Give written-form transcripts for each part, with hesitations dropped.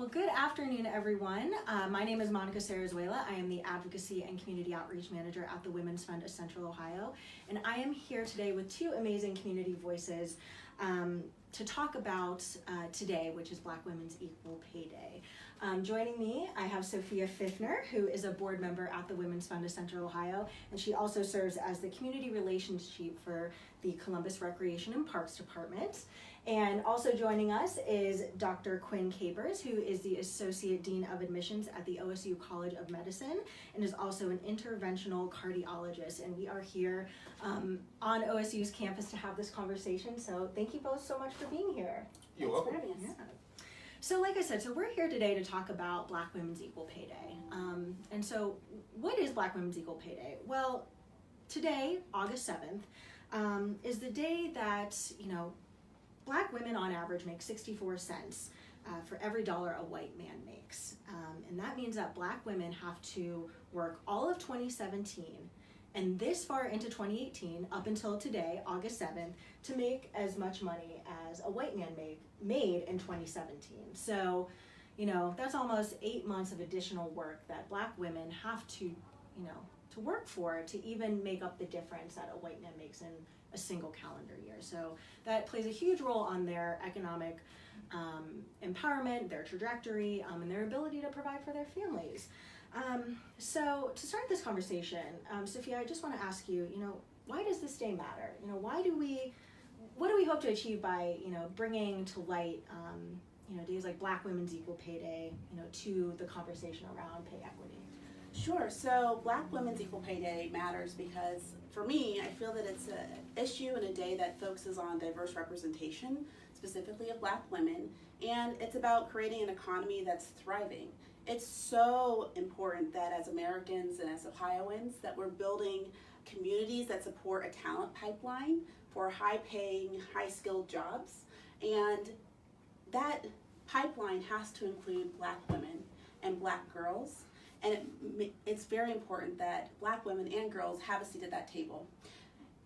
Well, good afternoon, everyone. My name is Monica Sarazuela. I am the Advocacy and Community Outreach Manager at the Women's Fund of Central Ohio, and I am here today with two amazing community voices to talk about today, which is Black Women's Equal Pay Day. Joining me, I have Sophia Pfiffner, who is a board member at the Women's Fund of Central Ohio, and she also serves as the Community Relations Chief for the Columbus Recreation and Parks Department. And also joining us is Dr. Quinn Capers, who is the Associate Dean of Admissions at the OSU College of Medicine and is also an interventional cardiologist. And we are here on OSU's campus to have this conversation. So thank you both so much for being here. You're welcome. Yeah. So like I said, we're here today to talk about Black Women's Equal Pay Day. And so what is Black Women's Equal Pay Day? Well, today, August 7th, is the day that, Black women on average make 64 cents for every dollar a white man makes. And that means that Black women have to work all of 2017 and this far into 2018 up until today, August 7th, to make as much money as a white man made in 2017. So, that's almost 8 months of additional work that Black women have to, to work for to even make up the difference that a white man makes in a single calendar year. So that plays a huge role on their economic empowerment, their trajectory, and their ability to provide for their families. So to start this conversation, Sophia, I just want to ask you, why does this day matter? What do we hope to achieve by, bringing to light, days like Black Women's Equal Pay Day, to the conversation around pay equity? Sure. So Black Women's Equal Pay Day matters because, for me, I feel that it's an issue and a day that focuses on diverse representation, specifically of Black women, and it's about creating an economy that's thriving. It's so important that as Americans and as Ohioans that we're building communities that support a talent pipeline for high-paying, high-skilled jobs, and that pipeline has to include Black women and Black girls. And it's very important that Black women and girls have a seat at that table.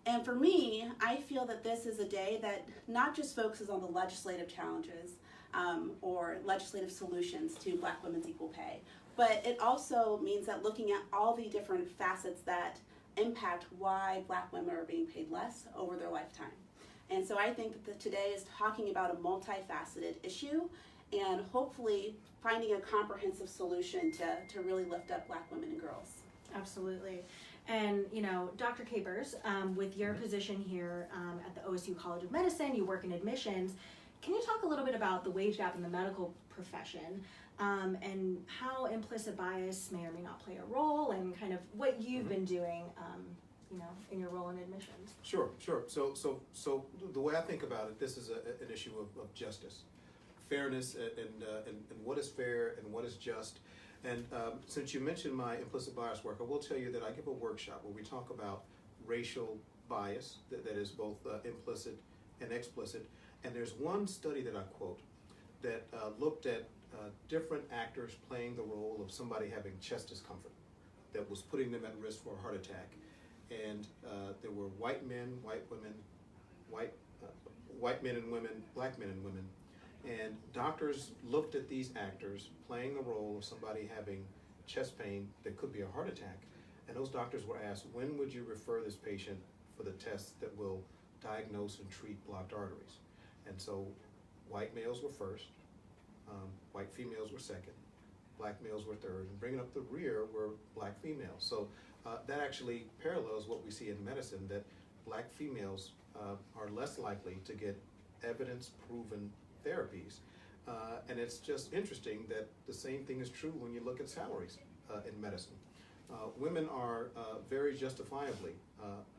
And for me, I feel that this is a day that not just focuses on the legislative challenges or legislative solutions to Black women's equal pay, but it also means that looking at all the different facets that impact why Black women are being paid less over their lifetime. And so I think that today is talking about a multifaceted issue and hopefully finding a comprehensive solution to really lift up Black women and girls. Absolutely. And, Dr. Capers, with your position here at the OSU College of Medicine, you work in admissions. Can you talk a little bit about the wage gap in the medical profession and how implicit bias may or may not play a role and kind of what you've been doing, in your role in admissions? Sure. So the way I think about it, this is an issue of justice. Fairness and what is fair and what is just. And since you mentioned my implicit bias work, I will tell you that I give a workshop where we talk about racial bias that is both implicit and explicit. And there's one study that I quote that looked at different actors playing the role of somebody having chest discomfort that was putting them at risk for a heart attack. And there were white men, white women, white men and women, Black men and women. And doctors looked at these actors playing the role of somebody having chest pain that could be a heart attack. And those doctors were asked, when would you refer this patient for the tests that will diagnose and treat blocked arteries? And so white males were first, white females were second, Black males were third, and bringing up the rear were Black females. So that actually parallels what we see in medicine, that Black females are less likely to get evidence-proven therapies. And it's just interesting that the same thing is true when you look at salaries in medicine. Women are very justifiably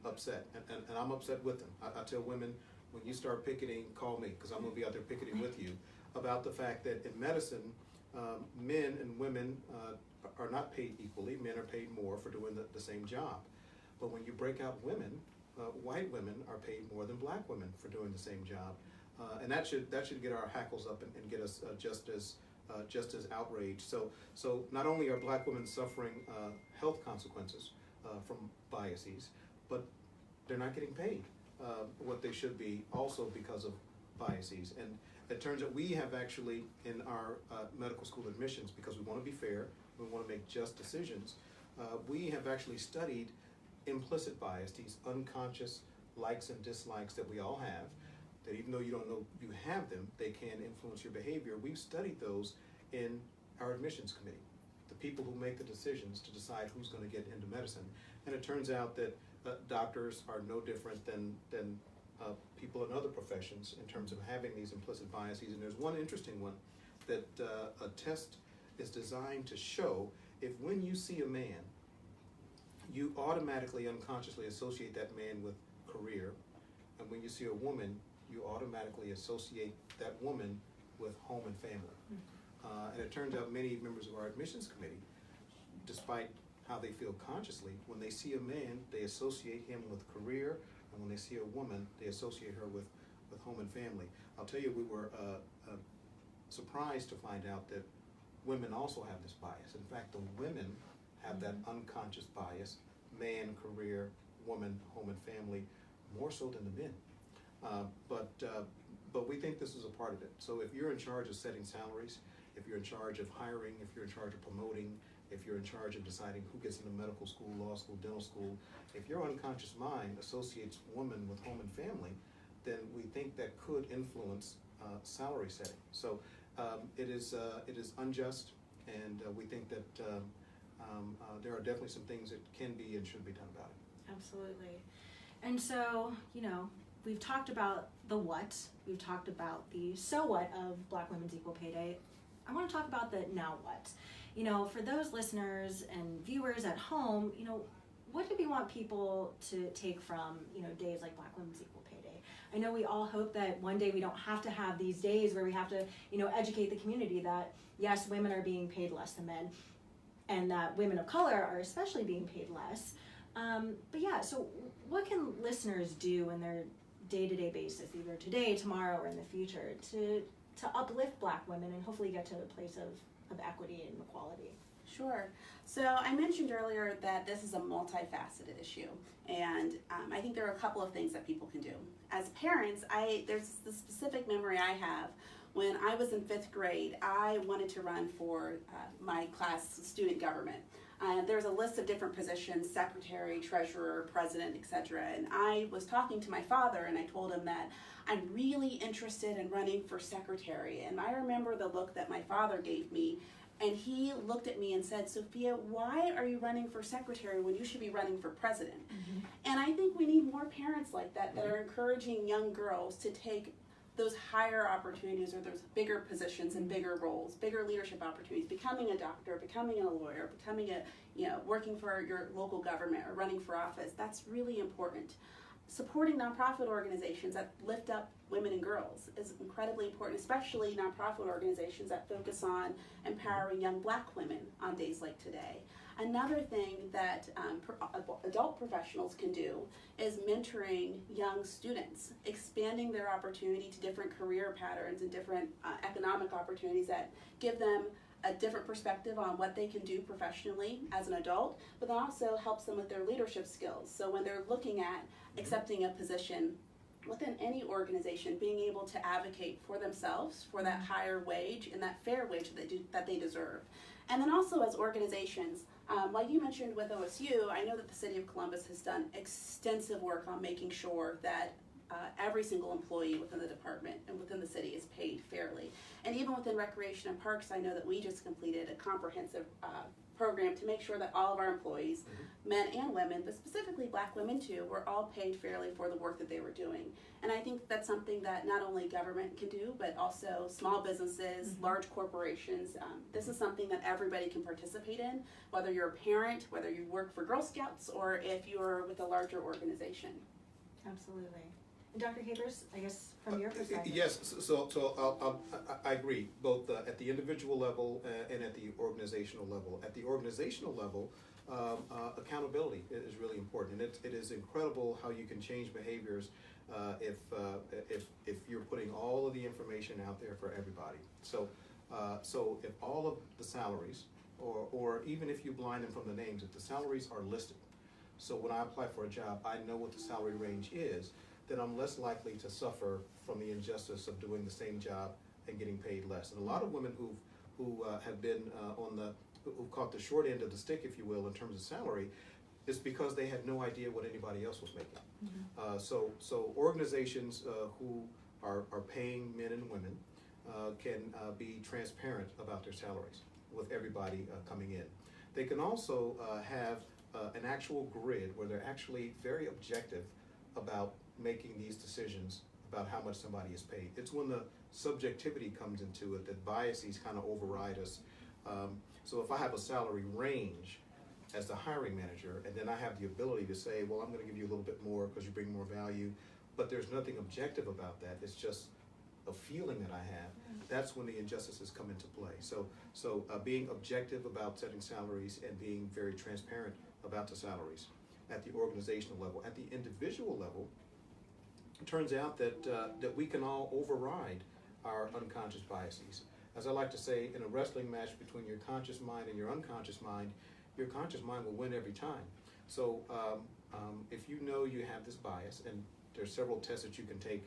upset, and I'm upset with them. I tell women, when you start picketing, call me, because I'm going to be out there picketing with you, about the fact that in medicine, men and women are not paid equally. Men are paid more for doing the same job. But when you break out women, white women are paid more than Black women for doing the same job. And that should get our hackles up and get us just as outraged. So not only are Black women suffering health consequences from biases, but they're not getting paid what they should be, also because of biases. And it turns out we have actually, in our medical school admissions, because we want to be fair, we want to make just decisions, we have actually studied implicit bias, these unconscious likes and dislikes that we all have, that even though you don't know you have them, they can influence your behavior. We've studied those in our admissions committee, the people who make the decisions to decide who's going to get into medicine. And it turns out that doctors are no different than people in other professions in terms of having these implicit biases. And there's one interesting one that a test is designed to show if when you see a man, you automatically unconsciously associate that man with career, and when you see a woman, you automatically associate that woman with home and family. And it turns out many members of our admissions committee, despite how they feel consciously, when they see a man, they associate him with career, and when they see a woman, they associate her with home and family. I'll tell you, we were surprised to find out that women also have this bias. In fact, the women have that unconscious bias, man, career, woman, home and family, more so than the men. But we think this is a part of it. So if you're in charge of setting salaries, if you're in charge of hiring, if you're in charge of promoting, if you're in charge of deciding who gets into medical school, law school, dental school, if your unconscious mind associates woman with home and family, then we think that could influence salary setting. So it is unjust, and we think that there are definitely some things that can be and should be done about it. Absolutely. And so, we've talked about the what, we've talked about the so what of Black Women's Equal Pay Day. I want to talk about the now what. For those listeners and viewers at home, what do we want people to take from, days like Black Women's Equal Pay Day? I know we all hope that one day we don't have to have these days where we have to, educate the community that, yes, women are being paid less than men, and that women of color are especially being paid less. But yeah, so what can listeners do in their day-to-day basis, either today, tomorrow, or in the future, to uplift Black women and hopefully get to a place of equity and equality? Sure. So I mentioned earlier that this is a multifaceted issue, and I think there are a couple of things that people can do. As parents, there's the specific memory I have. When I was in 5th grade, I wanted to run for my class student government. There's a list of different positions: secretary, treasurer, president, etc. And I was talking to my father, and I told him that I'm really interested in running for secretary. And I remember the look that my father gave me, and he looked at me and said, "Sophia, why are you running for secretary when you should be running for president?" And I think we need more parents like that are encouraging young girls to take those higher opportunities, or those bigger positions and bigger roles, bigger leadership opportunities, becoming a doctor, becoming a lawyer, becoming working for your local government or running for office. That's really important. Supporting nonprofit organizations that lift up women and girls is incredibly important, especially nonprofit organizations that focus on empowering young Black women on days like today. Another thing that adult professionals can do is mentoring young students, expanding their opportunity to different career patterns and different economic opportunities that give them a different perspective on what they can do professionally as an adult, but then also helps them with their leadership skills. So when they're looking at accepting a position within any organization, being able to advocate for themselves for that higher wage and that fair wage that they deserve. And then also as organizations, like you mentioned with OSU, I know that the City of Columbus has done extensive work on making sure that every single employee within the department and within the city is paid fairly. And even within Recreation and Parks, I know that we just completed a comprehensive program to make sure that all of our employees, men and women, but specifically Black women too, were all paid fairly for the work that they were doing. And I think that's something that not only government can do, but also small businesses, large corporations. This is something that everybody can participate in, whether you're a parent, whether you work for Girl Scouts, or if you're with a larger organization. Absolutely. And Dr. Havers, I guess from your perspective. Yes, so I agree, both at the individual level and at the organizational level. At the organizational level, accountability is really important, and it is incredible how you can change behaviors if you're putting all of the information out there for everybody. So if all of the salaries, or even if you blind them from the names, if the salaries are listed, so when I apply for a job, I know what the salary range is, then I'm less likely to suffer from the injustice of doing the same job and getting paid less. And a lot of women who have been who've caught the short end of the stick, if you will, in terms of salary, is because they had no idea what anybody else was making. Mm-hmm. So organizations who are paying men and women can be transparent about their salaries with everybody coming in. They can also have an actual grid where they're actually very objective about making these decisions about how much somebody is paid. It's when the subjectivity comes into it that biases kind of override us. So if I have a salary range as the hiring manager, and then I have the ability to say, well, I'm going to give you a little bit more because you bring more value, but there's nothing objective about that. It's just a feeling that I have. That's when the injustices come into play. So being objective about setting salaries and being very transparent about the salaries at the organizational level. At the individual level, it turns out that that we can all override our unconscious biases. As I like to say, in a wrestling match between your conscious mind and your unconscious mind, your conscious mind will win every time. So if you know you have this bias, and there's several tests that you can take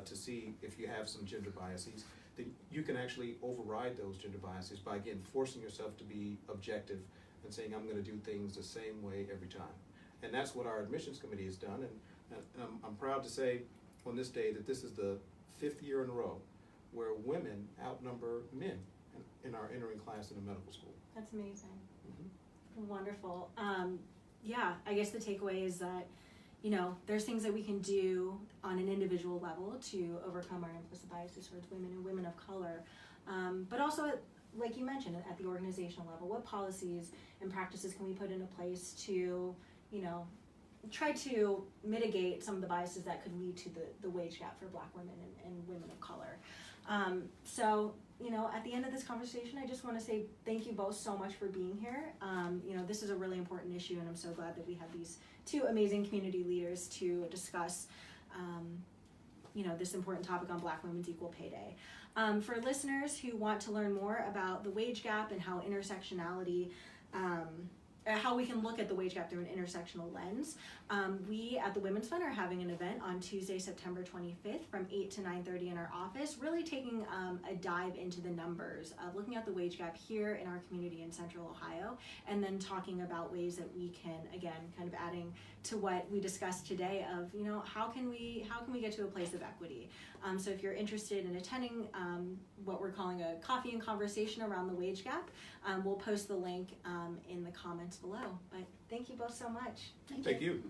to see if you have some gender biases, then you can actually override those gender biases by, again, forcing yourself to be objective and saying, I'm going to do things the same way every time. And that's what our admissions committee has done. And I'm proud to say on this day that this is the 5th year in a row where women outnumber men in our entering class in the medical school. That's amazing. Mm-hmm. Wonderful. Yeah, I guess the takeaway is that, you know, there's things that we can do on an individual level to overcome our implicit biases towards women and women of color. But also, like you mentioned, at the organizational level, what policies and practices can we put into place to, you know, try to mitigate some of the biases that could lead to the wage gap for Black women and women of color. So, you know, at the end of this conversation, I just want to say thank you both so much for being here. You know, this is a really important issue, and I'm so glad that we have these two amazing community leaders to discuss, you know, this important topic on Black Women's Equal Pay Day. For listeners who want to learn more about the wage gap and how intersectionality, how we can look at the wage gap through an intersectional lens, we at the Women's Fund are having an event on Tuesday, September 25th from 8 to 9:30 in our office, really taking a dive into the numbers of looking at the wage gap here in our community in Central Ohio, and then talking about ways that we can, again, kind of adding to what we discussed today of, you know, how can we get to a place of equity. So if you're interested in attending what we're calling a coffee and conversation around the wage gap, we'll post the link in the comments below. But thank you both so much. Thank you.